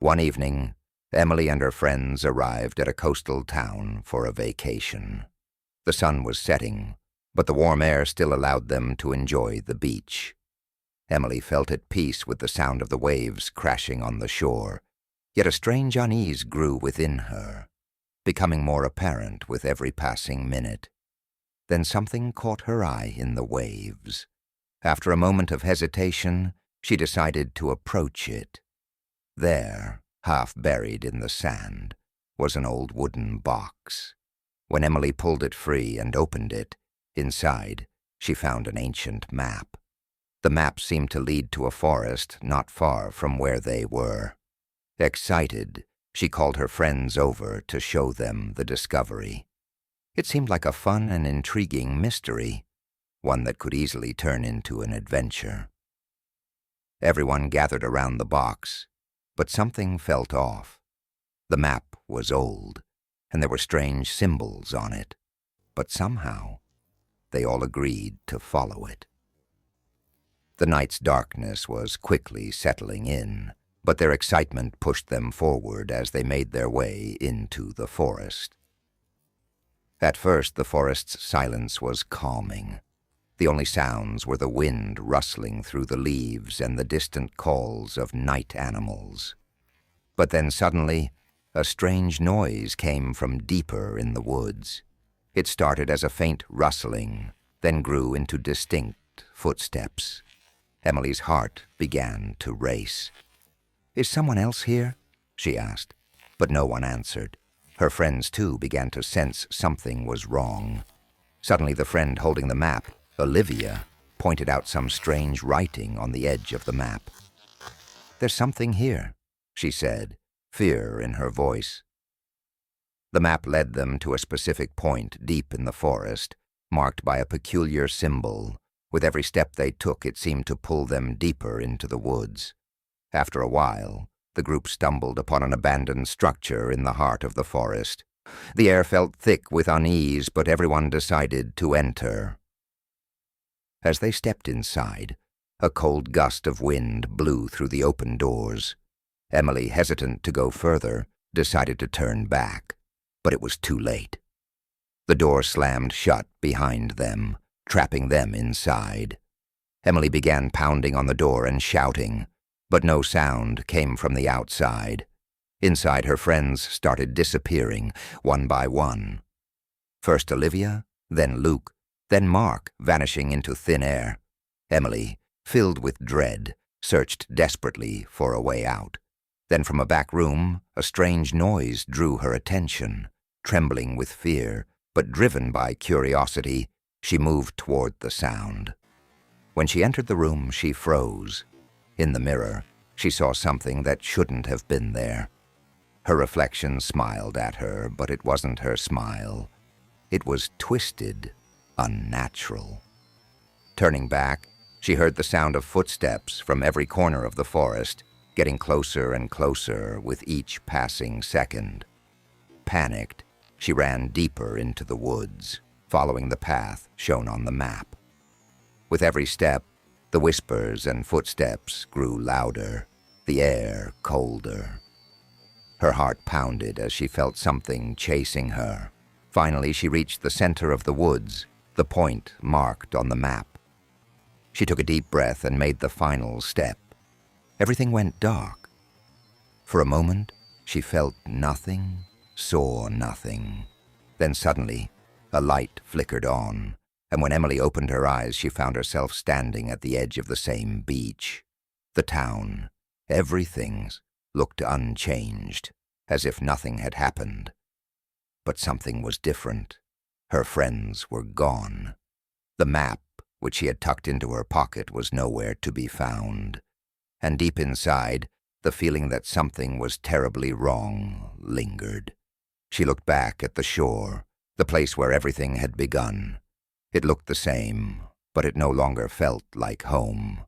One evening, Emily and her friends arrived at a coastal town for a vacation. The sun was setting, but the warm air still allowed them to enjoy the beach. Emily felt at peace with the sound of the waves crashing on the shore, yet a strange unease grew within her, becoming more apparent with every passing minute. Then something caught her eye in the waves. After a moment of hesitation, she decided to approach it. There, half buried in the sand, was an old wooden box. When Emily pulled it free and opened it, inside, she found an ancient map. The map seemed to lead to a forest not far from where they were. Excited, she called her friends over to show them the discovery. It seemed like a fun and intriguing mystery, one that could easily turn into an adventure. Everyone gathered around the box, but something felt off. The map was old, and there were strange symbols on it, but somehow they all agreed to follow it. The night's darkness was quickly settling in, but their excitement pushed them forward as they made their way into the forest. At first, the forest's silence was calming. The only sounds were the wind rustling through the leaves and the distant calls of night animals. But then suddenly, a strange noise came from deeper in the woods. It started as a faint rustling, then grew into distinct footsteps. Emily's heart began to race. "Is someone else here?" she asked, but no one answered. Her friends, too, began to sense something was wrong. Suddenly, the friend holding the map, Olivia, pointed out some strange writing on the edge of the map. "There's something here," she said, fear in her voice. The map led them to a specific point deep in the forest, marked by a peculiar symbol. With every step they took, it seemed to pull them deeper into the woods. After a while, the group stumbled upon an abandoned structure in the heart of the forest. The air felt thick with unease, but everyone decided to enter. As they stepped inside, a cold gust of wind blew through the open doors. Emily, hesitant to go further, decided to turn back, but it was too late. The door slammed shut behind them, trapping them inside. Emily began pounding on the door and shouting, but no sound came from the outside. Inside, her friends started disappearing, one by one. First Olivia, then Luke, then Mark, vanishing into thin air. Emily, filled with dread, searched desperately for a way out. Then from a back room, a strange noise drew her attention. Trembling with fear, but driven by curiosity, she moved toward the sound. When she entered the room, she froze. In the mirror, she saw something that shouldn't have been there. Her reflection smiled at her, but it wasn't her smile. It was twisted, unnatural. Turning back, she heard the sound of footsteps from every corner of the forest, getting closer and closer with each passing second. Panicked, she ran deeper into the woods, following the path shown on the map. With every step, the whispers and footsteps grew louder, the air colder. Her heart pounded as she felt something chasing her. Finally, she reached the center of the woods, the point marked on the map. She took a deep breath and made the final step. Everything went dark. For a moment, she felt nothing, saw nothing. Then suddenly, a light flickered on, and when Emily opened her eyes, she found herself standing at the edge of the same beach. The town, everything, looked unchanged, as if nothing had happened. But something was different. Her friends were gone. The map, which she had tucked into her pocket, was nowhere to be found. And deep inside, the feeling that something was terribly wrong lingered. She looked back at the shore, the place where everything had begun. It looked the same, but it no longer felt like home.